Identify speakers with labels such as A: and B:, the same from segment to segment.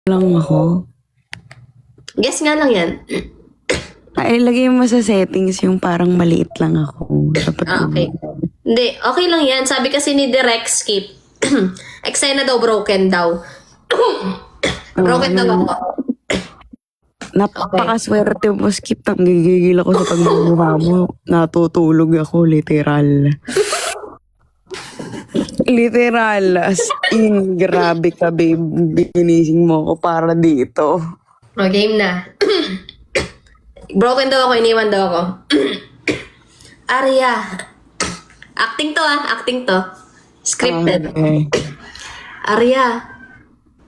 A: lang ako.
B: Guess nga lang yan.
A: Ay, lagay mo sa settings yung parang maliit lang ako. Dapat
B: Okay. Hindi, okay lang yan. Sabi kasi ni Direct Skip, eksena daw broken daw. Broken daw ako.
A: Napakaswerte mo, Skip. Gigigil ako sa pagmumukha mo. Natutulog ako, literal. Literal. As in, grabe ka, babe. Binising mo ako para dito.
B: O, game na. Broken daw ako, iniwan daw ako. Arya. Acting to acting to. Scripted.
A: Okay.
B: Arya.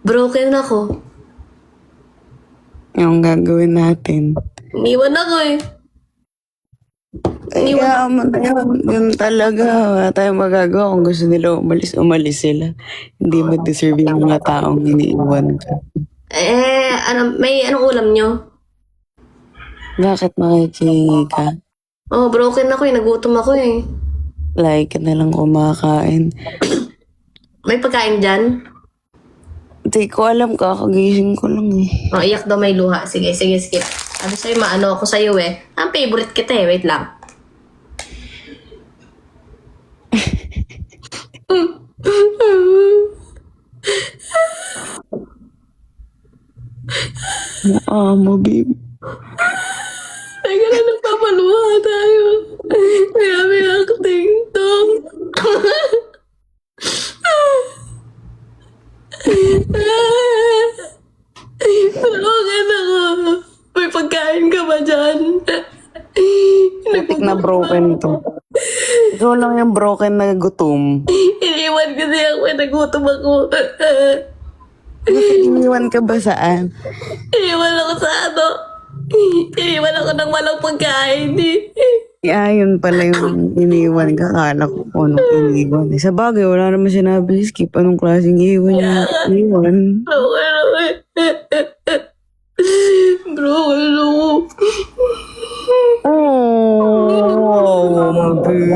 B: Broken ako.
A: Yung gagawin natin.
B: Iniwan ako eh.
A: Kaya mo na yun talaga. Wala tayong magagawa. Kung gusto nila umalis, umalis sila. Hindi mo deserve yung mga taong iniiwan ka.
B: May anong ulam nyo?
A: Bakit makikihingi ka?
B: Oh, broken ako eh. Nagutom ako eh.
A: Like ka na lang kumakain.
B: May pagkain dyan?
A: Hindi ko alam, kakagising ko lang eh.
B: Oh, iyak daw may luha. Sige, skip. Sabi sa'yo, maano ako sa'yo eh. Ang favorite kita eh. Wait lang.
A: Mo, babe.
B: Teka na, nagpapaluha tayo. May acting to. Broken ako. May pagkain ka ba dyan?
A: Putik na broken to. Ikaw lang yung broken na gutom.
B: Iniwan kasi ako. Nagutom ako.
A: Bakit iniwan ka ba saan?
B: Iniwan ako sa ano. Iniwan ako ng walang pagkain.
A: Yun pala yung iniwan ka. Kala ko kung anong iniwan. Sa bagay, wala naman sinabi si Skip. Anong klaseng iwan niya? Iwan.
B: Broken ako. Broken ako.
A: Oh, baby.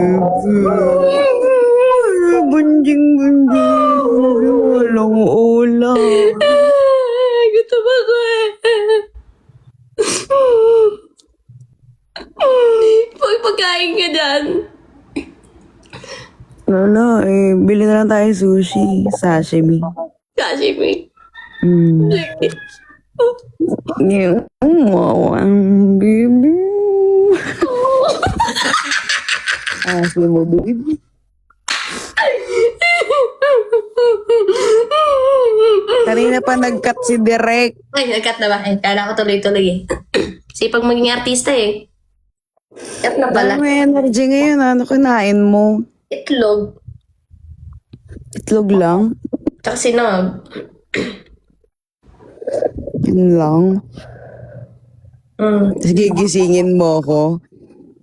A: Bunjing. Walang ulam.
B: Gutom ako eh. Pagkain ka dyan.
A: Wala eh. Bili na lang tayo sushi. Sashimi.
B: Sashimi.
A: Yung umawang baby. Asli mo, baby. Kanina pa nag-cut si Direk.
B: Ay, nag-cut na ba? Ay, kala ko tuloy-tuloy eh. Sipag maging artista eh. Cut na pala.
A: Parang may energy ngayon. Ano kinain mo?
B: Itlog.
A: Itlog lang?
B: Tsaka sinag.
A: Yun lang. Tapos gigisingin mo ako.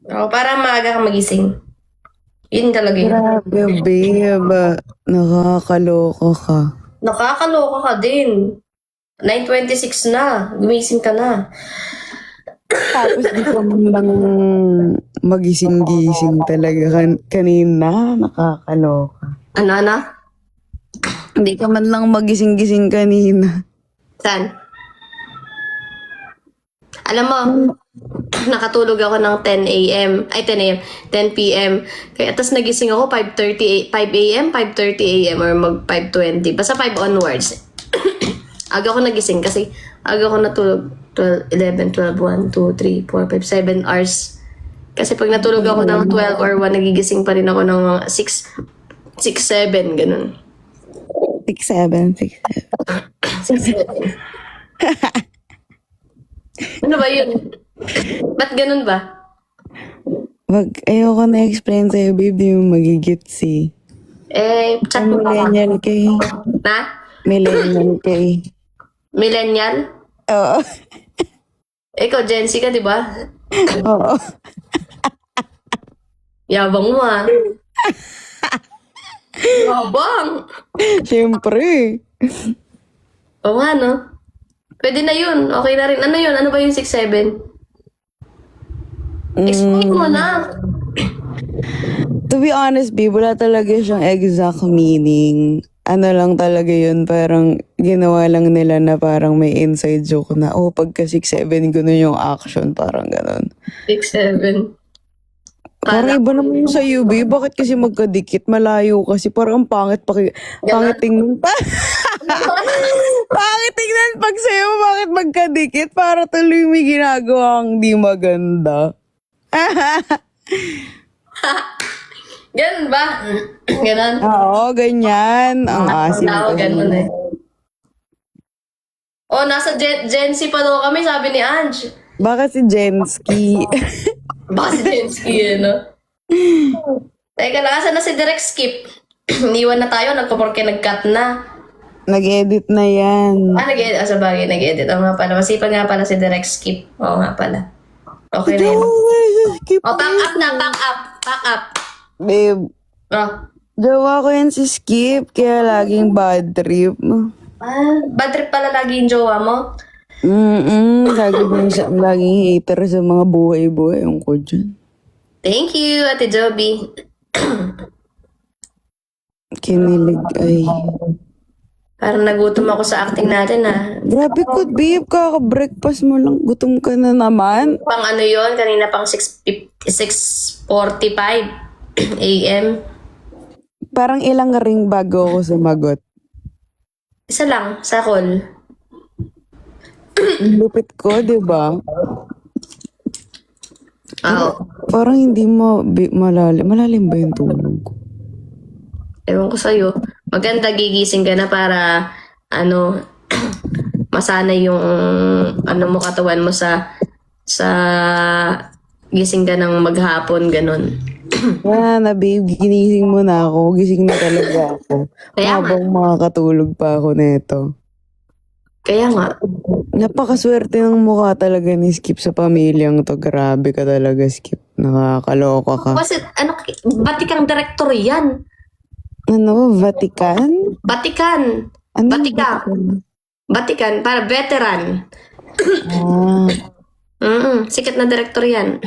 B: Oh, para maaga ka magising. Yun talaga yun.
A: Grabe, babe. Nakakaloka ka.
B: Nakakaloka ka din. 9:26 na. Gumising ka na.
A: Tapos di ko man lang magising-gising talaga kanina. Nakakaloka.
B: Ano?
A: Hindi ka man lang magising-gising kanina.
B: Saan? Alam mo, nakatulog ako ng 10 a.m. Ay, 10 a.m. 10 p.m. Kaya tas nagising ako 5 a.m., 5:30 a.m. or mag 5:20. Basta 5 onwards. Aga ako nagising kasi aga ako natulog 12, 11, 12, 1, 2, 3, 4, 5, 7 hours. Kasi pag natulog ako ng 12 or 1, nagigising pa rin ako ng 6, 7, ganun.
A: 6'7", 6'7".
B: Ano ba yun? Ba't ganun ba?
A: Ayoko na-explain sa'yo, babe. Di mo magigits eh.
B: Chat
A: Ang
B: mo pa ako.
A: millennial ka eh.
B: Na?
A: Millennial ka eh.
B: Millennial?
A: Oo.
B: Ikaw, Gen Z ka, di ba?
A: Oo.
B: Yabang mo ah. Yabang!
A: Siyempre.
B: Oo nga, no? Pwede na yun. Okay na rin. Ano yun? Ano ba yung 6'7"? Explain mo na.
A: To be honest, babe, wala talaga siyang exact meaning. ano lang talaga yun, parang ginawa lang nila na parang may inside joke na, pagka 6'7", gano'n yung action, parang gano'n.
B: 6'7".
A: Parang iba naman yung sa UB, bakit kasi magkadikit, malayo kasi, parang ang pangit, pangit tingnan pa. Pangit tingnan pag sa'yo, bakit magkadikit, para tuloy may ginagawang di maganda.
B: Ganun ba? Ganun.
A: Oo, ganyan, ang asim
B: Ako,
A: kasi.
B: ganun eh. Nasa Gen Z pa daw kami, sabi ni Ange.
A: Bakit si Jensky?
B: Baka si Jensky no? Teka lang, asan na si Direct Skip? Iniwan na tayo, nagpaporke nag-cut na.
A: Nag-edit na yan.
B: Nag-edit. Sa bagay, nag-edit. Oo nga pala. Masipag nga pala si Direct Skip. Oo nga pala. Okay na yun.
A: Skip.
B: Pack up na, pack up. Pack up.
A: Babe, jowa ko yan si Skip, kaya laging bad trip.
B: Bad trip pala lagi yung jowa mo?
A: Laging hater sa mga buhay-buhay yung ko dyan.
B: Thank you, Ate Joby.
A: Kinilig ay.
B: Parang nagutom ako sa acting natin
A: Grabe ko, babe, kaka-breakfast mo lang, gutom ka na naman.
B: Pang ano yon kanina pang 6:45 a.m.
A: Parang ilang ring bago ako sumagot.
B: Isa lang, sa call.
A: Lupit ko, di ba?
B: Oo.
A: Parang hindi mo malalim. Malalim ba yung tulog ko?
B: Ewan ko sa'yo. Maganda gigising ka na para, masana yung, mo katawan mo sa gising ka ng maghapon, ganun.
A: Na babe, ginising mo na ako. Gising na talaga ako.
B: Kaya nga.
A: Habang makakatulog pa ako neto.
B: Kaya nga.
A: Napakaswerte ng mukha talaga ni Skip sa pamilyang to. Grabe ka talaga, Skip. Nakakaloka ka.
B: Kasi, Batikang director yan.
A: Ano? Vatican?
B: Batikan.
A: Ano?
B: Batikan, para veteran. Sikat na director yan.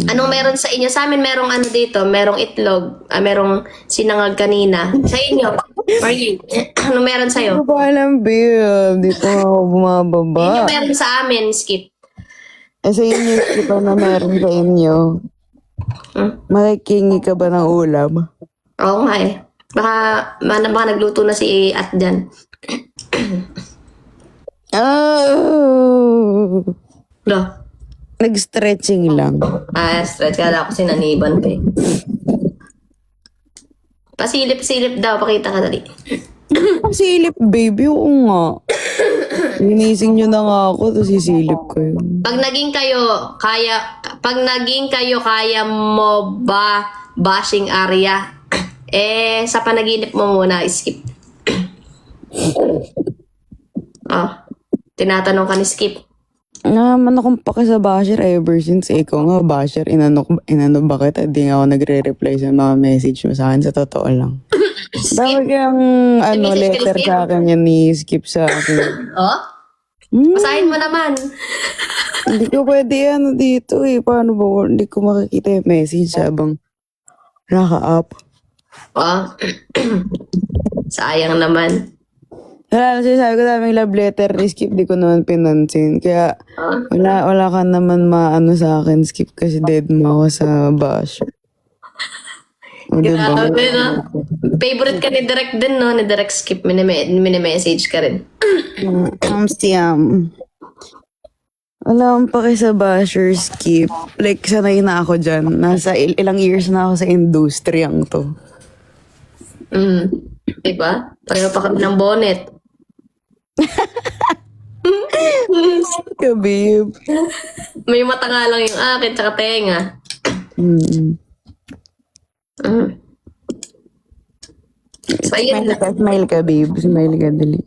B: Anong meron sa inyo? Sa amin merong dito, merong itlog, merong sinangag kanina. Sa inyo, Marlene, anong meron sa'yo?
A: Hindi ko alam, babe. Dito ako bumababa.
B: Yun yung meron sa amin, Skip.
A: Sa inyo, Skip, na meron sa inyo? Makikingi ka ba ng ulam?
B: Oo nga eh. Baka nagluto na si At dyan. Lo.
A: Nag-stretching lang.
B: Stretch. Kala ko sinaniban pa eh. Pasilip-silip daw. Pakita ka dali.
A: Silip, baby. Oo nga. Ginising nyo na nga ako, tapos sisilip ko yun.
B: Pag naging kayo, kaya mo ba bashing area? Sa panaginip mo muna, Skip. Tinatanong ka ni Skip.
A: Naman akong pake sa basher ever since ikaw nga basher. Inano ba kita? Di nga ako nagre-reply sa mga message mo sa akin. Sa totoo lang. Bakit yung letter sa akin yan ni Skip sa akin?
B: Basahin mo naman.
A: Hindi ko pwede dito eh. Paano ba? Hindi ko makikita yung message habang naka-up.
B: Sayang naman.
A: Wala na sinasabi ko daming love letter ni Skip, di ko naman pinansin. Kaya wala ka naman maano sa akin, Skip, kasi dead mo ako sa bash.
B: Grabe no. Favorite ka ni Direct din, no? Ni Direct Skip, mini-message ka rin.
A: Wala akong pake sa basher, Skip. Like, sanay na ako dyan. Nasa ilang years na ako sa industriyang to.
B: Diba? Pareho pa kami ng bonnet.
A: Kabib.
B: May mata nga lang yung akin, tsaka tenga. So, ayun lang.
A: Smile ka, babe. Smile ka, dali.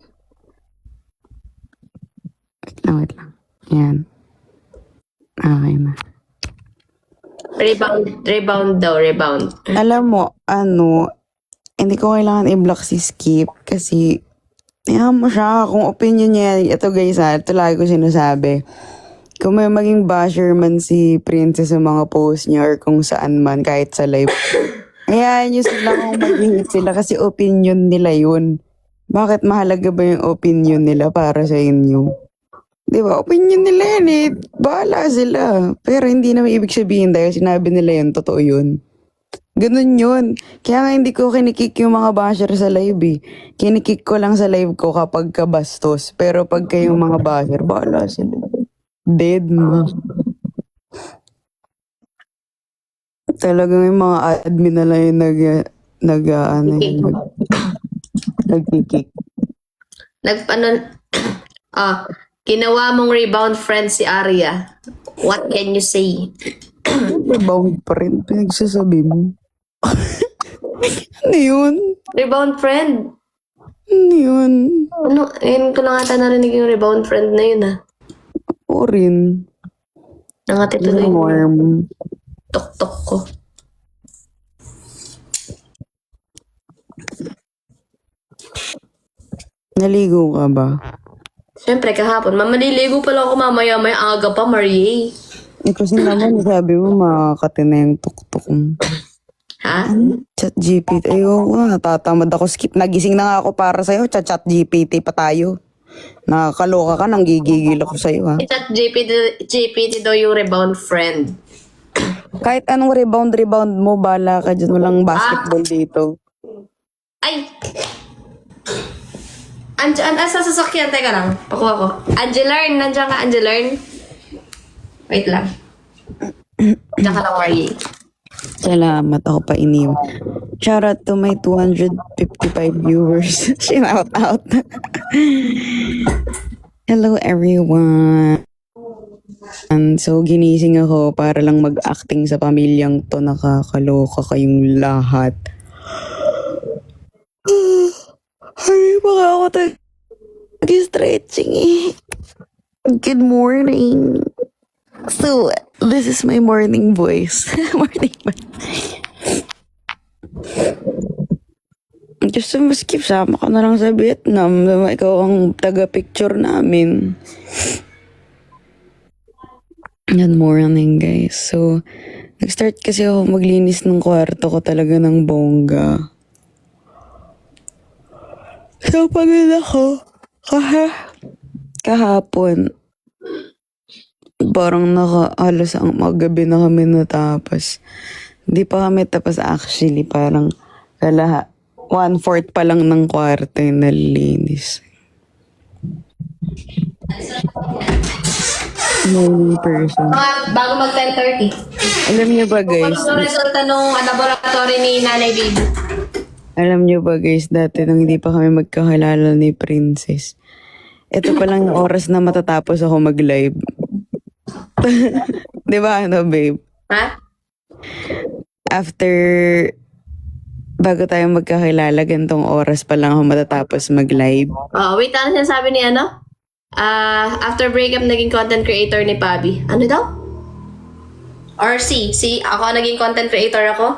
A: Wait lang. Yan. Okay na.
B: Rebound daw, rebound.
A: Alam mo, hindi ko kailangan i-block si Skip kasi mo siya kung opinion niya. Ito guys ito lagi ko sinasabi. Kung may maging basher man si Princess sa mga post niya or kung saan man, kahit sa live, Hayaan nyo sila kung mag-hate sila kasi opinion nila yun. Bakit mahalaga ba yung opinion nila para sa inyo? Di ba? Opinion nila yan eh. Bahala sila. Pero hindi naman ibig sabihin dahil sinabi nila yan, totoo yun. Ganun yun. Kaya nga hindi ko kinikik yung mga basher sa live eh. Kinikik ko lang sa live ko kapag kabastos. Pero pag kayong mga basher, bahala sila. Dead ma. Talagang yung mga admin na lang yung nagkikik.
B: Ginawa mong rebound friend si Arya. What can you say?
A: Rebound pa rin, pinagsasabi mo. Ano yun?
B: Rebound friend?
A: Ano yun?
B: Ano? Ngayon ko lang ata narinig yung rebound friend na yun
A: O rin.
B: Nangatituloy yung
A: Warm.
B: tok-tok ko.
A: Naligo ka ba?
B: Siyempre, kahapon. Mamaliligo pa lang ako mamaya. May aga pa, Marie.
A: Kasi naman, sabi mo, makakati na yung tuktok mo.
B: Ha?
A: Chat GPT. Ayoko nga, natatamad ako. Skip, nagising na nga ako para sa'yo. Chat GPT pa tayo. Nakakaloka ka, nang gigigil ako sa'yo ha.
B: Chat GPT daw yung rebound friend.
A: Kahit anong rebound mo, bala ka dyan. Walang basketball dito.
B: Ay! Sa sasakyan, teka lang. Pakuha ko. Angelern, nandiyan ka, Angelern? Wait lang. Nandiyan ka lang, Marie.
A: Salamat, ako pa iniwan. Shout out to my 255 viewers. Shout out. Hello everyone. So, ginising ako para lang mag-acting sa pamilyang to. Nakakaloka kayong lahat. Ay, baka ako stretching eh. Good morning. So, this is my morning voice. Morning voice. Gusto mo skip, sama ka na lang sa Vietnam. Ikaw ang taga-picture namin. Good morning, guys. So, nag-start kasi ako maglinis ng kwarto ko talaga ng bongga. So, pagod ako. Kahapon. Parang halos ang magabi na kami natapos. Hindi pa kami tapos actually. Parang 1/4 pa lang ng kwarto yung nalilinis. Morning person.
B: Bago mag 10:30.
A: Alam niyo ba guys?
B: Ano yung resulta nung laboratory ni Nanay Baby?
A: Alam niyo ba guys, dati nung hindi pa kami magkakilala ni Princess, ito pa lang yung oras na matatapos ako mag-live. Di ba ano, babe?
B: Ha?
A: After, bago tayo magkakilala, gantong oras pa lang ako matatapos mag-live.
B: Wait, ano sinasabi ni ano? After breakup, naging content creator ni Pabi. Ano daw? Or ako naging content creator ako?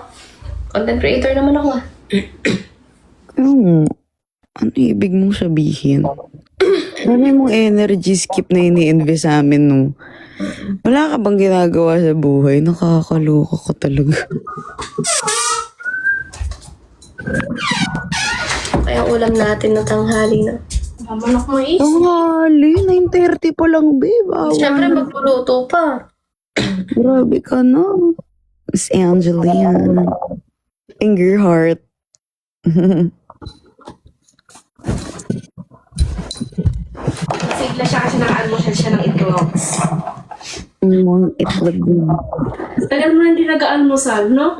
B: Content creator naman ako
A: Ano ibig mong sabihin? Dami mong energy skip na ini-invest sa amin, no? Wala ka bang ginagawa sa buhay? Nakakaloka ka talaga.
B: Kaya ulam natin na tanghali na. Mamanok mo is.
A: Tanghali, 9:30 pa lang, babe.
B: Siyempre, magluluto pa.
A: Grabe ka na. Miss Angeline. Finger heart.
C: Sigla siya kasi naka-almusal siya ng itlog.
A: Mga itlog mo.
C: Tagal mo na hindi nag-almusal, no?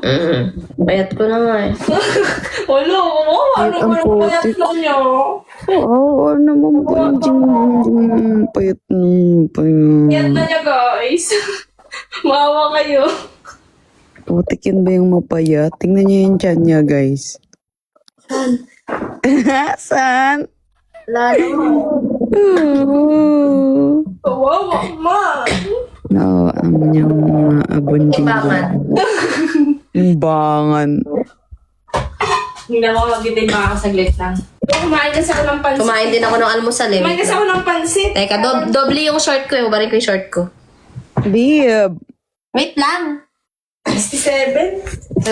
B: Bayat ko na nga eh.
C: Wala, ano
A: Ang
C: ba yung payat
A: putik.
C: lang niya?
A: Oo, ano mo payat nung
C: Yan na niya, guys. Maawa kayo.
A: Putik yun ba yung mapayat? Tingnan niyo yung tiyan niya, guys.
B: Saan?
A: Saan?
B: Lalo mo.
C: Kawawa, ma.
A: No, yung mga abunding.
B: Timbangan.
A: Imbangan.
C: Hindi na ako mag-itin mga kasaglit lang. Kumain kasi ako ng pansit.
B: Kumain din ako ng almusal eh.
C: Kumain kasi ako ng pansit.
B: Teka, doble yung short ko eh. Ubarin ko yung short ko.
A: Babe.
B: Wait lang.
C: 67?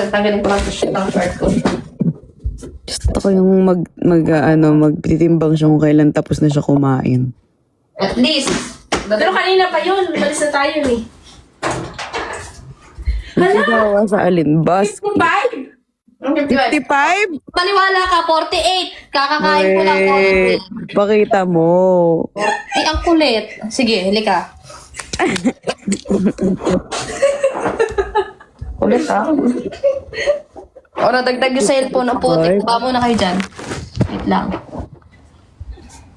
B: Tanggalin ko lang ito shit ang short ko.
A: Gusto ko yung magtitimbang siya kung kailan tapos na siya kumain.
B: At least.
C: Pero kanina pa yun. Malis na tayo eh.
A: Nasigawa sa alin? Bus?
C: 55?
A: 55?
B: Paniwala ka, 48. Kakakain ko lang 48.
A: Pakita mo.
B: Ay, ang kulit. Sige, halika. Kulit ha? O, nadagdag yung cellphone ng putik. Baba muna kayo dyan. Wait lang.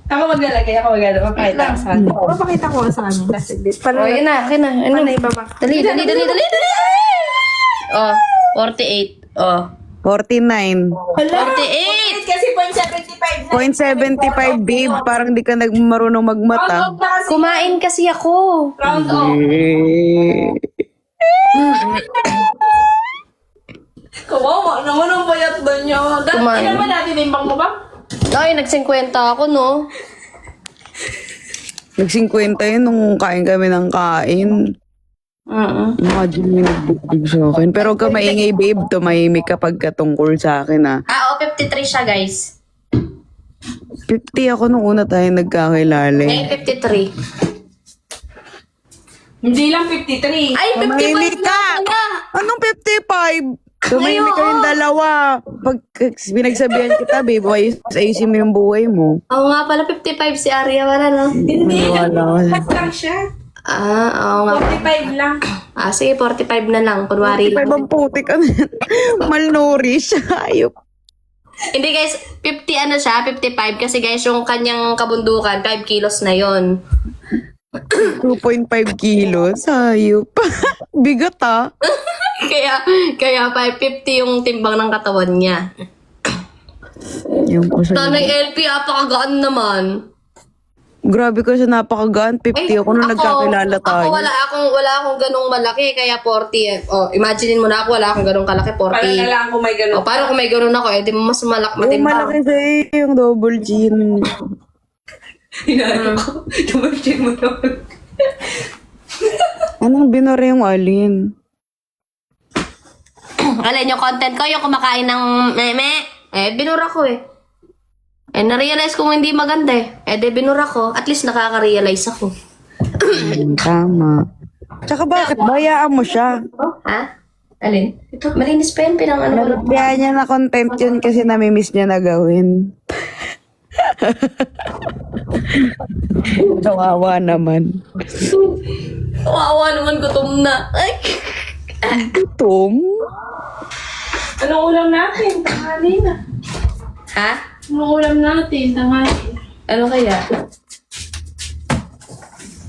C: Ako maglalagay. Papakita ko sa kanya. Papakita ko sa kanya.
B: O, yun na. Okay na. Ano? Dali. O, 48. O.
A: 49.
C: Hala!
B: 48!
C: Kasi 0.75 na.
A: 0.75, babe. Parang di ka marunong magmata.
C: Round off na kasi.
B: Kumain kasi ako.
C: Round off.
A: Eh.
C: Kawawa naman ang bayat doon nyo.
B: Kumain.
C: Ilan ba natin timbang mo ba?
B: Ay, nag-50 ako, no?
A: Nag-50 yun nung kain kami ng kain. Imagine may nagbubog sa akin. Pero huwag ka maingay, babe. Tumahimik kapag katungkol sa akin, ah.
B: Oo, 53 siya, guys.
A: 50 ako nung una tayo nagkakilala.
B: Ay, 53.
C: Hindi lang 53.
B: Ay, 55
A: Tumahimik
B: na
A: ka!
B: pala.
A: Anong 55? Tumahimik kayong dalawa. Pag pinagsabihan kita, babe, ayusin mo yung buhay mo.
B: Oo nga pala, 55 si Arya pala, no?
C: Hindi.
A: Wala.
C: Mas lang siya.
B: Oo nga.
C: 45 lang.
A: Ano
B: Sige, 45 na lang. Kunwari lang.
A: 55 ang putik. Malnourished. Ayop.
B: Hindi guys, 50 ano siya, 55. Kasi guys, yung kanyang kabundukan, 5 kilos na yon.
A: 2.5 kilos. Ayop. Bigat, ah.
B: kaya 550 yung timbang ng katawan niya.
A: Yung ko siya.
B: Tanay LP, apakagaan naman.
A: Grabe ko siya, napakagaan. 50 ako nung nagkakilala tayo.
B: Ako wala akong ganong malaki, kaya 40. Oh, imaginein mo na ako, wala akong ganong kalaki, 40.
C: Parang na lang kung may ganun.
B: Oh, paano kung may gano'n ako, di mo mas
A: Yung
B: matimbang.
A: malaki sa'yo, yung double chin.
C: Hinaan ko. Tumagin mo naman.
A: Anong binura yung alin?
B: Alin yung content ko, yung kumakain ng meme. Binura ko eh. Na-realize kong hindi maganda eh. De, binura ko. At least nakaka-realize ako.
A: Tama. Tsaka bakit? Bayaan mo siya.
B: Ha? Alin? Ito, malinis pa yan. Pinang ano ko lang.
A: Kaya niya na content yun kasi namimiss niya na gawin. Kawawa naman.
B: Kawawa naman, gutom na. Ay!
A: Gutom?
C: Anong ulam natin? Tanghali na.
B: Ha?
C: Anong ulam natin? Tanghali.
B: Ano kaya?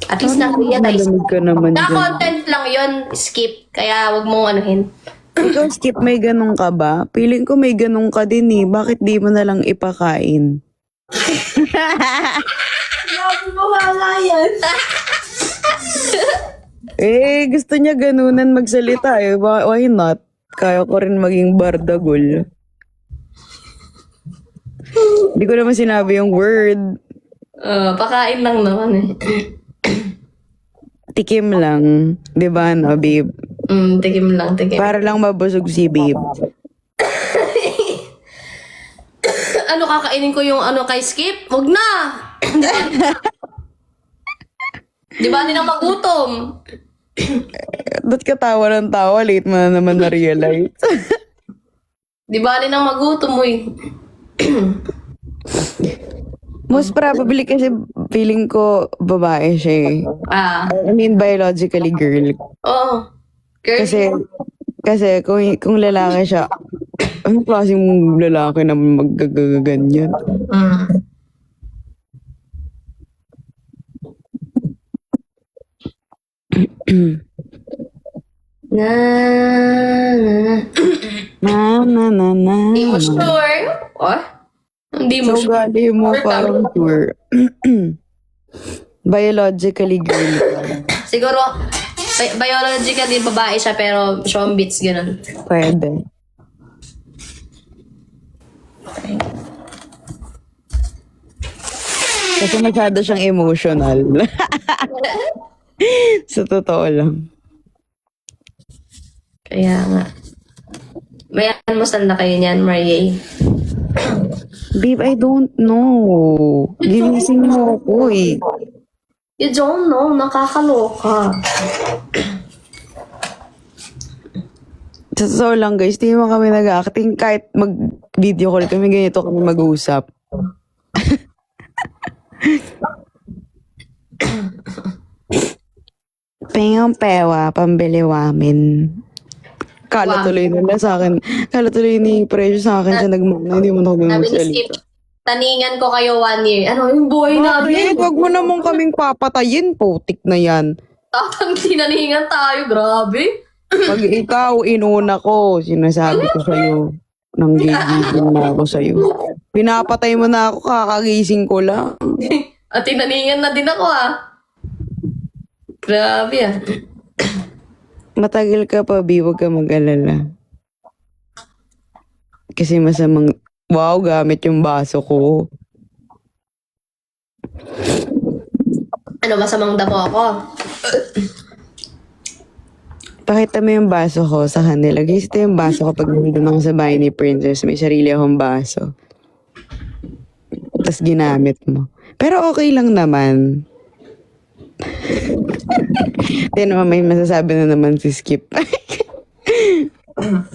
B: At least na-realize.
A: Malamig ka naman dyan.
B: Na-content lang yun. Skip. Kaya wag mong anuhin.
A: Ikaw, Skip, may ganun ka ba? Feeling ko may ganun ka din eh. Bakit di mo na lang ipakain?
C: Grabe mo wala yan.
A: Gusto niya ganunan magsalita eh. Why not? Kaya ko rin maging bardagol. Hindi ko naman sinabi yung word.
B: Pakain lang naman eh.
A: Tikim lang. Di ba, no, babe?
B: Tikim lang, tikim.
A: Para lang mabusog si babe.
B: Ano, kakainin ko yung ano kay Skip? Wag na! Di ba din ang magutom?
A: Ba't ka tawa ng tawa? Late mo na naman na-realize.
B: Di ba din ang magutom mo eh?
A: Most probably kasi feeling ko babae siya eh. I mean, biologically girl.
B: Oo. Girl.
A: Kasi kung lalaki siya, anong klaseng lalaki na magagaganyan?
B: Na. Hindi mo sure? Oh? Hindi mo
A: So,
B: sure.
A: gali mo parang sure. Biologically girl.
B: Siguro, biologically babae siya pero showbiz, ganun.
A: Pwede. Kasi masyado siyang emotional. Sa totoo lang.
B: Kaya nga. May almusal na kayo niyan, Marie.
A: Babe, I don't know. Ginising mo ako eh.
B: You don't know, nakakaloka.
A: Sa totoo lang guys, di mo kami nag-acting. Kahit mag-video call kami, ganito kami mag-usap. Pengang pewa, pambili wamin. Kala tuloy nila sa akin. Kala tuloy ni presyo sa akin siya nagmana. Hindi mo na kami
B: Sabi ni Skip,
A: magsalita.
B: taningan ko kayo 1 year. Ano, yung buhay natin?
A: Bakit? Huwag mo naman kaming papatayin. Putik na yan.
B: Tatang tinaningan tayo, grabe.
A: Pag ikaw inuna ko, sinasabi ko sa'yo. Nanggigigil na ako sa'yo. Pinapatay mo na ako, kakagising ko lang.
B: At tinaningan na din ako Grabe
A: Matagal ka pa, B. Huwag ka mag-alala. Kasi masamang... Wow, gamit yung baso ko.
B: Ano, masamang damo ako?
A: Pakita mo yung baso ko sa kanila. Guys, ito yung baso ko pag nandun ako sa bahay ni Princess. May sarili akong baso. Tapos ginamit mo. Pero okay lang naman. Hindi naman may masasabi na naman si Skip.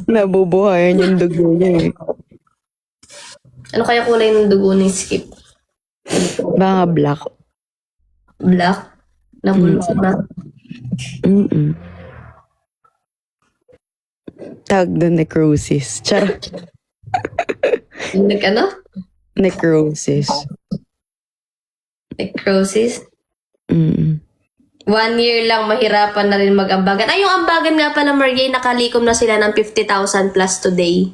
A: Nabubuhayan yung dugo niya eh.
B: Ano kaya kulay ng dugo ni Skip?
A: Baka black.
B: Black? Nabulok na?
A: Mm-mm. Tawag doon necrosis. Charot.
B: Ano?
A: Necrosis.
B: Necrosis?
A: 1
B: year lang, mahirapan na rin mag-ambagan. Ay, yung ambagan nga pala, Marie, nakalikom na sila ng 50,000 plus today.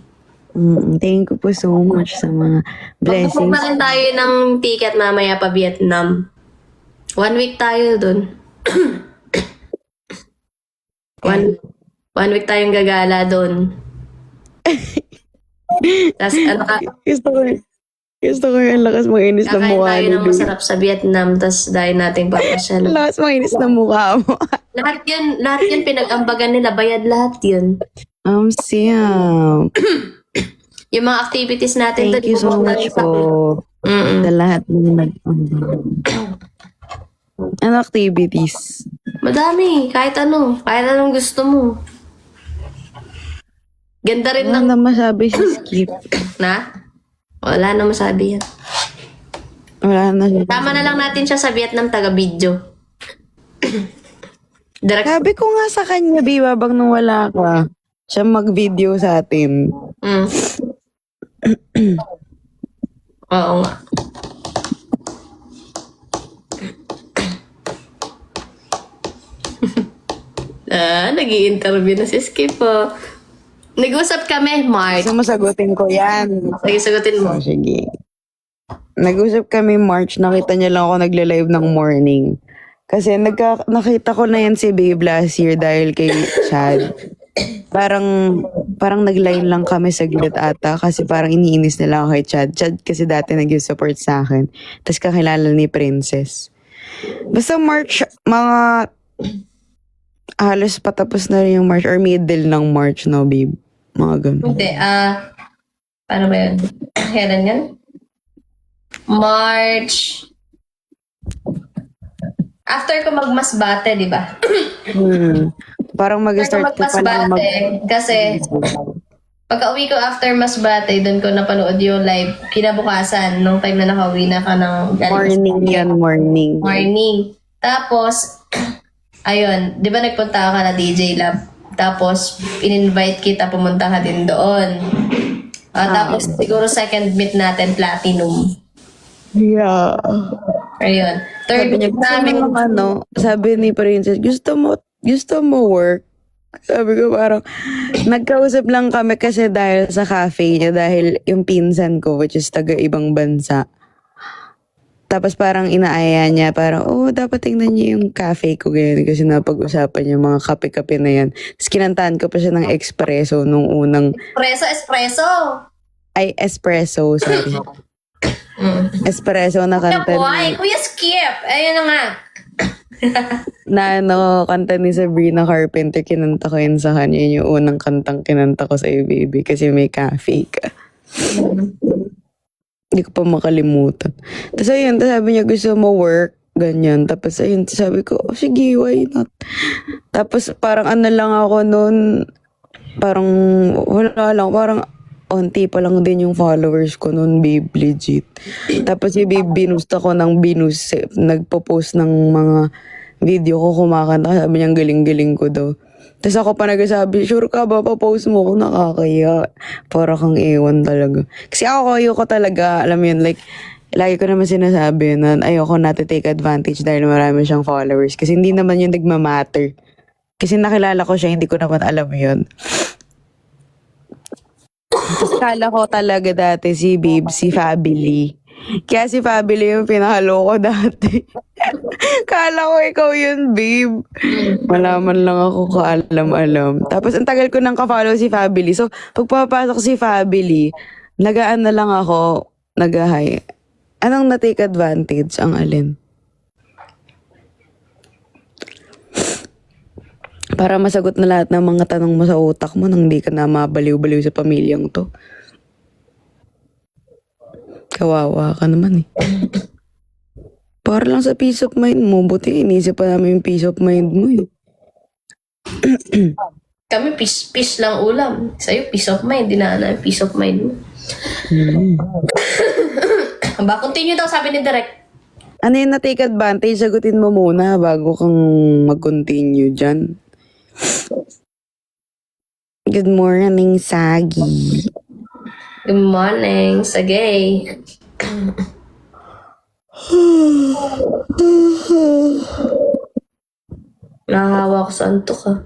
A: Thank you po so much sa mga
B: Mag-book
A: blessings.
B: na rin tayo ng ticket mamaya pa Vietnam. 1 week tayo dun. One week tayong gagala dun. Tapos ano ka,
A: Gusto ko yung lakas mainis na
B: kakain
A: mukha
B: tayo
A: ni
B: ng
A: Babe.
B: masarap sa Vietnam, tapos dahil natin papasyal.
A: Lakas mainis na mukha mo.
B: lahat yun pinag-ambagan nila, bayad lahat yun.
A: Siam.
B: Yung mga activities natin
A: Thank you so much po sa lahat ng ano activities?
B: Madami, kahit anong gusto mo. Ganda rin
A: Wala
B: ng...
A: na masabi si Skip.
B: Na? Wala na masabi yan.
A: Wala na siya.
B: Tama na lang natin siya sa Vietnam, taga-video. Direct.
A: Sabi ko nga sa kanya, Biba, bang nung wala ka, siya mag-video sa atin.
B: Oo nga. Nag-i-interview na si Skip po. Nag-usap kami, March.
A: Gusto mo sagutin ko yan?
B: Sige, sagutin mo.
A: Sige. Nag-usap kami March, nakita niya lang ako nagle-live ng morning. Kasi nakita ko na yan si Babe last year dahil kay Chad. Parang nag-line lang kami saglit ata kasi parang iniinis nila ako kay Chad. Chad kasi dati nag-support sa akin. Tapos kakilala ni Princess. Basta March, mga halos patapos na rin yung March or middle ng March, no, babe? Mga ganun.
B: Hindi, paano ba yun? Kailan yan? March. After ko magmasbate, di ba?
A: Parang
B: After
A: mag-start
B: ko
A: ka pa lang
B: magmasbate, kasi pagka-uwi ko after masbate, doon ko napanood yung live kinabukasan, nung time na nakauwi na ka ng
A: morning yan, morning.
B: morning. Tapos, ayun, di ba nagpunta ka na DJ Lab? Tapos, in-invite kita, pumunta ka din doon. Tapos, siguro second meet natin, Platinum.
A: Yeah.
B: Ayun. Third meet namin,
A: Sabi ni Princess, gusto mo work? Sabi ko parang, nagkausap lang kami kasi dahil sa cafe niya, dahil yung pinsan ko, which is taga ibang bansa. Tapos parang inaaya niya, parang, dapat tingnan niyo yung cafe ko ganyan. Kasi napag-usapan yung mga kape-kape na yan. Tapos kinantahan ko pa siya ng espresso nung unang,
B: espresso.
A: ay espresso, sorry. Espresso na kanta
B: Boy, Kuya Skip. Ayun na nga.
A: Na kanta ni Sabrina Carpenter, kinanta ko yun sa kanya. Yun yung unang kantang kinanta ko sa baby kasi may cafe ka. Hindi ko pa makalimutan. Tapos ayun, sabi niya gusto mo work, ganyan. Tapos ayun, sabi ko, oh, sige, why not? Tapos parang ano lang ako noon, parang wala lang, parang onti pa lang din yung followers ko noon, babe, legit. Tapos si babe, binusta ko ng binus, nagpo-post ng mga video ko kumakanta, sabi niya galing-galing ko daw. Tapos ako pa nagsasabi, sure ka ba, papost mo ko, nakakaya. Para kang ewan talaga. Kasi ayoko talaga, alam mo yun, like, lagi ko naman sinasabi na ayoko na to take advantage dahil marami siyang followers. Kasi hindi naman yun nagmamatter. Kasi nakilala ko siya, hindi ko naman alam yun. Tapos kala ko talaga dati si Babe, si Fabily. Kaya si Fabily yung pinakaloko dati. Kala ko ikaw yun, babe. Malaman lang ako kaalam-alam. Tapos ang tagal ko nang ka-follow si Fabily. So, pag papasok si Fabily, nagaan na lang ako, nag-hi. Anong na-take advantage ang alin? Para masagot na lahat ng mga tanong mo sa utak mo nang di ka na mabaliw-baliw sa pamilyang to. Kawawa ka naman eh. Para lang sa peace of mind mo. Buti inisip pa namin yung peace of mind mo eh.
B: Kami, peace lang ulam. Sa'yo, peace of mind. Dinaan na yung peace of mind mo. Ba, continue daw, sabi ni Direk.
A: Ano yung na-take advantage? Sagutin mo muna bago kang mag-continue dyan. Good morning, Sagi.
B: Good morning, Sagay. Nahahawa ko sa antok ah.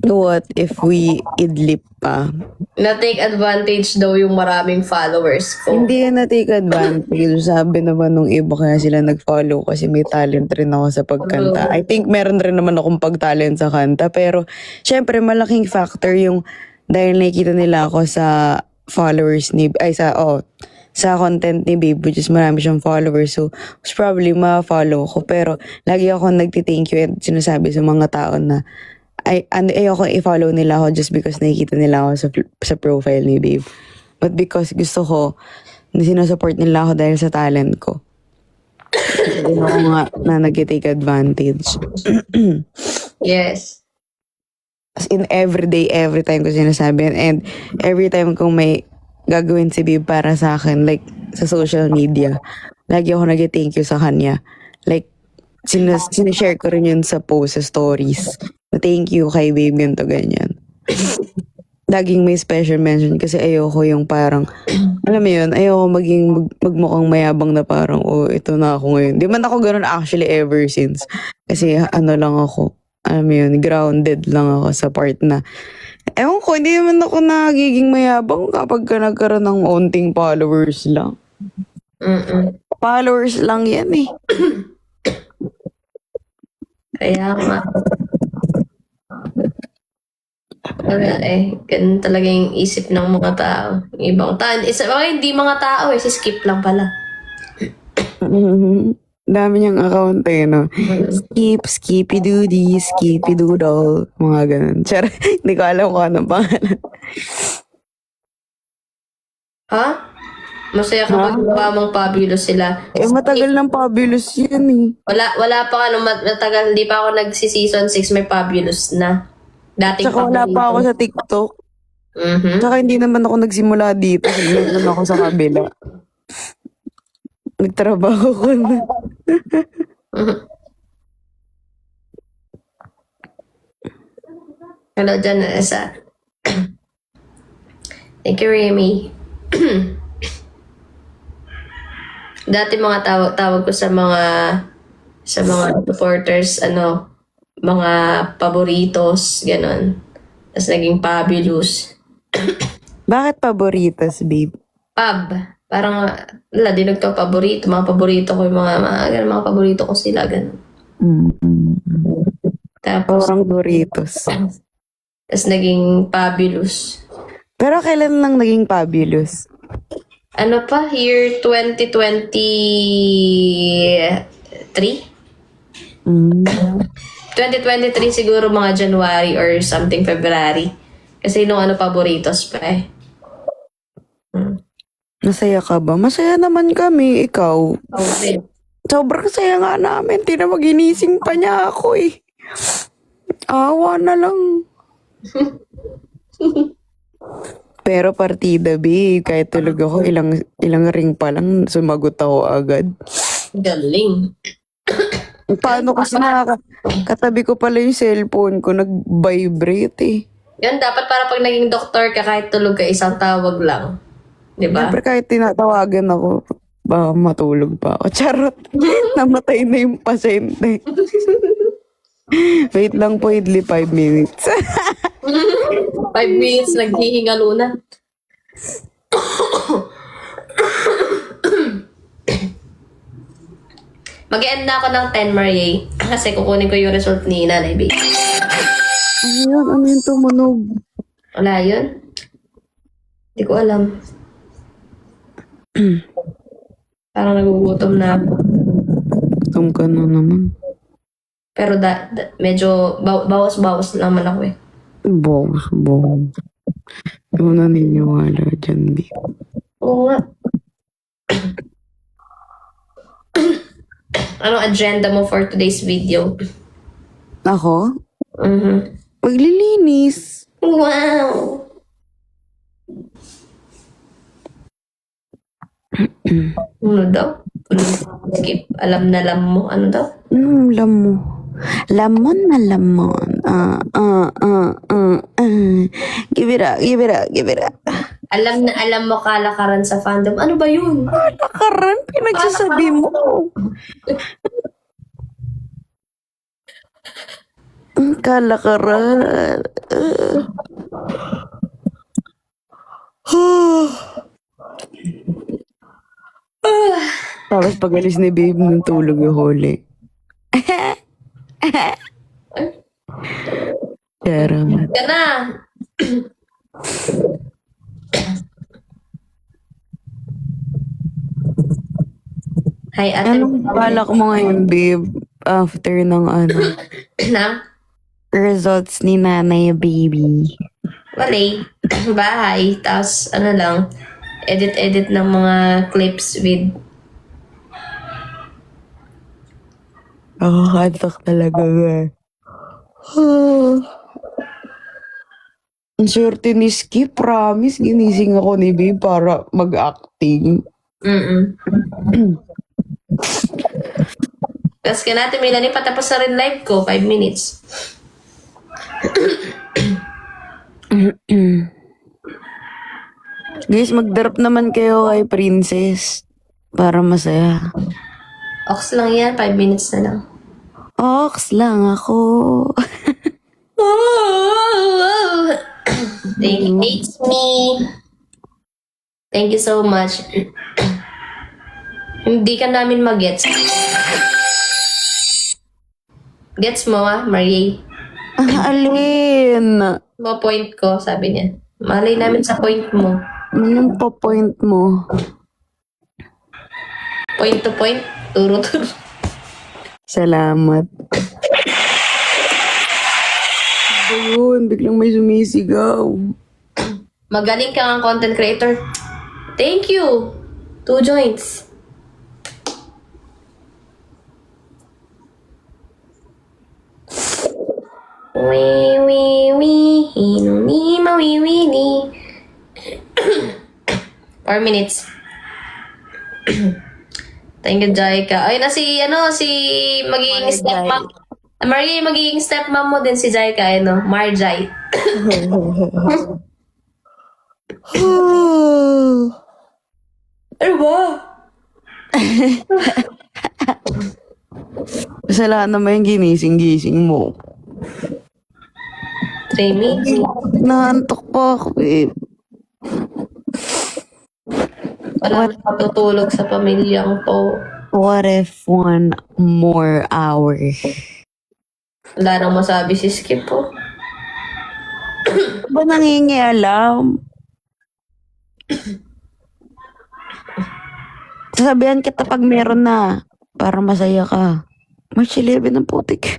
A: What if we idlip pa?
B: Na-take advantage daw yung maraming followers ko.
A: Hindi yan na-take advantage. Sabi naman nung iba kaya sila nag-follow kasi may talent rin ako sa pagkanta. I think meron rin naman akong pagtalent sa kanta. Pero, syempre, malaking factor yung dahil nakikita nila ako sa followers ni, sa content ni Babe, which is marami siyang followers. So, most probably ma-follow ko. Pero, lagi ako nagti-thank you and sinasabi sa mga tao na ayoko i-follow nila ako just because nakikita nila ako sa profile ni Babe. But because gusto ko na sinasupport nila ako dahil sa talent ko. Hindi ako nga na nag-take advantage.
B: Yes.
A: As in every day, every time ko sinasabi. And every time kung may gagawin si Babe para sa akin, like sa social media, lagi ako nag-thank you sa kanya. Like, sinishare ko rin yun sa post, sa stories. Thank you kay Babe, ganito, ganyan. Laging may special mention kasi ayoko yung parang, alam mo yun, ayoko magmukhang mayabang na parang, oh, ito na ako ngayon. Di man ako ganun actually ever since. Kasi ano lang ako, alam mo yun, grounded lang ako sa part na, ewan ko, hindi naman ako nagiging mayabang kapag ka nagkaroon ng onting followers lang. Followers lang yan eh.
B: Kaya nga. Wala eh. Ganun talaga yung isip ng mga tao. Yung ibang tao. Hindi mga tao eh. Si Skip lang pala.
A: Dami niyang account eh, no? Skip, Skippy Doody, Skippy Doodle, mga ganun. Char, hindi ko alam kung anong pangalan.
B: Ha? Masaya ka pag gawa mong fabulous sila.
A: Matagal ng fabulous yan eh.
B: Wala pa matagal. Hindi pa ako nagsi-season 6. May fabulous na. Dating
A: Tsaka wala pa ako sa TikTok. Tsaka hindi naman ako nagsimula dito. Nagsimula ako sa kabila. Nagtrabaho ko na.
B: Hello, Janessa. Thank you, Remy. Dati mga tawag ko sa mga supporters, mga favoritos, ganon. Tapos naging fabulous.
A: Bakit paboritas, babe?
B: Parang, wala, di nagto-paborito. Mga paborito ko yung mga paborito ko sila, ganon. Tapos,
A: Parang Doritos.
B: tapos naging fabulous.
A: Pero kailan lang naging fabulous?
B: Year 2023?
A: Mm.
B: 2023 siguro mga January or something February. Kasi nung ano paboritos pa eh.
A: Masaya ka ba? Masaya naman kami, ikaw.
B: Okay.
A: Sobrang saya nga namin. Tinawag ginising pa niya ako eh. Awa na lang. Pero partida, babe. Kahit tulog ako, ilang ring pa lang, sumagot ako agad.
B: Galing.
A: Paano kasi katabi ko pala yung cellphone ko, nag-vibrate eh.
B: Yan, dapat para pag naging doktor ka, kahit tulog ka, isang tawag lang. Diba?
A: Siyempre kahit tinatawagan ako, ba matulog pa ako. Charot. Namatay na yung pasyente. Wait lang po, idli 5 minutes.
B: 5 minutes, naghihingalo na. Mag-end na ako ng 10, Marie. Kasi kukunin ko yung result ni Nanay Babe.
A: Ano yun? Ano yung tumunog?
B: Wala yun? Hindi ko alam. Parang nagugutom na ako.
A: Gutom ka na naman.
B: Pero medyo bawas-bawas naman ako eh.
A: Boss. Hindi mo naniniwala dyan, babe.
B: Oo nga. Anong agenda mo for today's video?
A: Ako?
B: Mhm.
A: Maglilinis.
B: Wow! Ano daw? Skip. Alam na alam mo. Ano daw?
A: Lamon. Lamon na lamon. Give it up.
B: Alam na alam mo kalakaran sa fandom. Ano ba yun?
A: Nakaran, pinagsasabi mo. Kalakaran. Tapos pag alis ni babe, nung tulog yung huli. Salamat.
B: Ka na! Hi, ate.
A: Anong balak mo ngayon, babe? After ng
B: Na?
A: results ni nanay, baby.
B: Walay. Bahay. Tapos, ano lang, edit-edit ng mga clips with...
A: Nakakaantok talaga ba? Ang swerte ni Skip, promise, ginising ako ni babe para mag-acting.
B: Tapos ka natin, Melanie, patapos na rin live ko. 5 minutes.
A: Guys, mag-drop naman kayo kay Princess para masaya.
B: Ox lang yan, 5 minutes na lang.
A: Ox lang ako.
B: Thank you, hates me. Thank you so much. Hindi ka namin mag-gets. Gets mo Marie?
A: Alin?
B: Mo point ko, sabi niya. Malay namin sa point mo.
A: Anong pa-point mo?
B: Point to point, turo-turo.
A: Salamat. Ayun, biglang may sumisigaw.
B: Magaling ka nga content creator. Thank you. 2 joints. Hinuni, mawiwini. 4 minutes. Thank you, Jaika. Ay, na si magiging stepmom. Marie, magiging stepmom mo din si Jaika, Marjay. Ano ba?
A: Kasalanan naman yung ginising-gising mo.
B: 3 minutes.
A: Naantok pa ako, babe.
B: Wala na matutulog sa pamilyang to.
A: What if 1 more hour?
B: Wala nang masabi si Skip po.
A: Ba nangingialam? Sasabihan kita pag meron na para masaya ka. March 11 ang putik.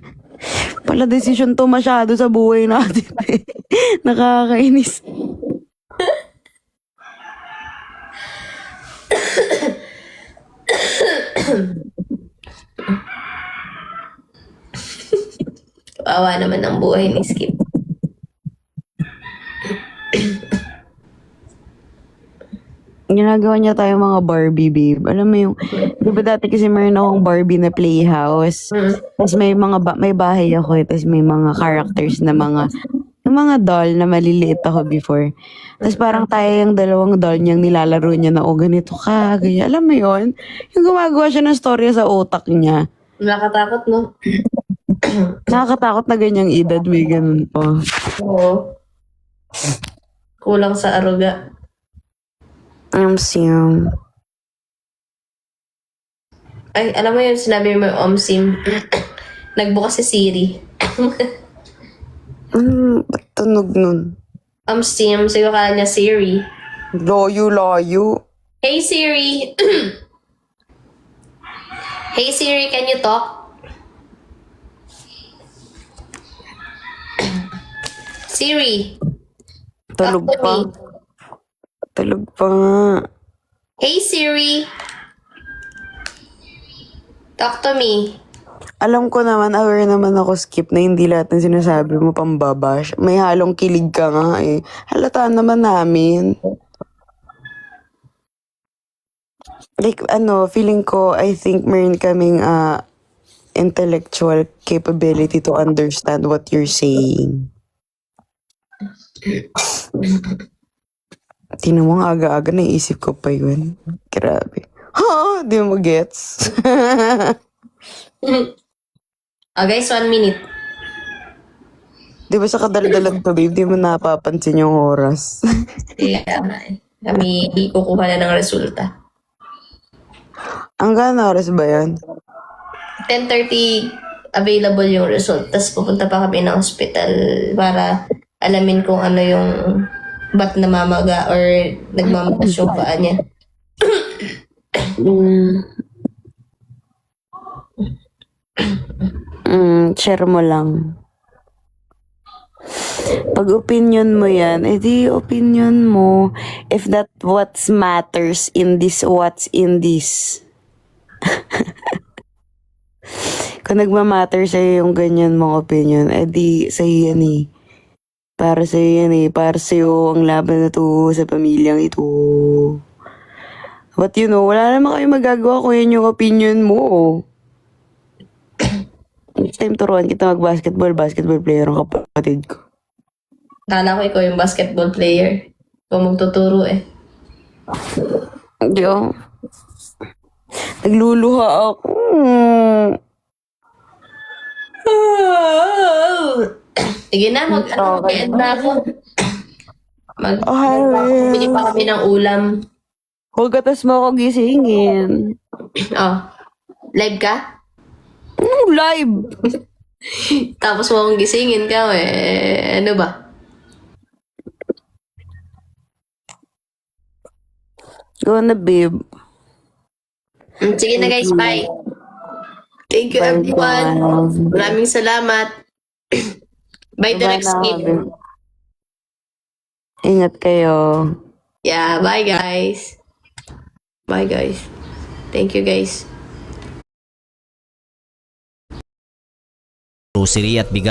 A: Pala desisyon to masyado sa buhay natin. Nakakainis.
B: Kawawa naman ang buhay ni Skip.
A: Ginagawa niya tayo mga Barbie, babe. Alam mo yung, di ba dati kasi mayroon akong Barbie na playhouse. Tapos may may bahay ako eh. Tapos may mga characters na yung mga doll na maliliit ako before. Tapos parang tayo yung dalawang doll niyang nilalaro niya na, oh, ganito ka, ganyan. Alam mo yon. Yung gumagawa siya ng storya sa utak niya.
B: Nakatakot, no?
A: Nakakatakot na ganyang edad, may ganun pa.
B: Oo. Kulang sa aruga.
A: Sim.
B: Ay, alam mo yung sinabi mo yung Sim? Nagbukas si Siri.
A: Ba't tunog nun?
B: Sim, siguro kala niya Siri.
A: Layo.
B: Hey Siri! Hey Siri, can you talk? Siri,
A: Tulog
B: talk to
A: pa.
B: me.
A: Tulog pa nga.
B: Hey Siri! Talk to me.
A: Alam ko naman, aware naman ako, Skip, na hindi lahat ng sinasabi mo pambabash. May halong kilig ka nga eh. Halata naman namin. Like, feeling ko, I think meron kaming intellectual capability to understand what you're saying. Tinan mo, ang aga-aga, naisip ko pa yun. Grabe. Ha? Di mo gets?
B: Oh guys, 1 minute.
A: Di ba sa kadaldalan to, babe, di mo napapansin yung oras.
B: Kaya kami kukuha na ng resulta.
A: Ang gana oras ba yan?
B: 10:30 available yung result. Tapos pupunta pa kami ng hospital para alamin kung ano yung ba't namamaga or nagmamagas yung paa niya.
A: Share mo lang. Pag opinion mo yan, edi opinion mo. If that what matters in this, what's in this. Kung nagmamatter sa'yo yung ganyan mong opinion, edi sa'yo yan eh. Para sa'yo yan eh. Para sa'yo ang laban na to sa pamilyang ito. But you know, wala naman kayo magagawa kung yan yung opinion mo. Next time turuan kita basketball player ang kapatid ko.
B: Kala ko ikaw yung basketball player. Ikaw magtuturo eh.
A: Hindi oh. Nagluluha ako.
B: Sige na, mag-end na ako.
A: Ay,
B: Bili pa kami ng ulam.
A: huwag gatas mo ako gisingin.
B: Oh, live ka?
A: Live!
B: Tapos mo akong gisingin ka eh. Ano ba?
A: Go na, babe.
B: Sige na guys, bye. Thank you everyone. Maraming salamat. Bye to next week.
A: Ingat kayo.
B: Yeah, bye guys. Bye guys. Thank you guys.
D: Grocery at bigas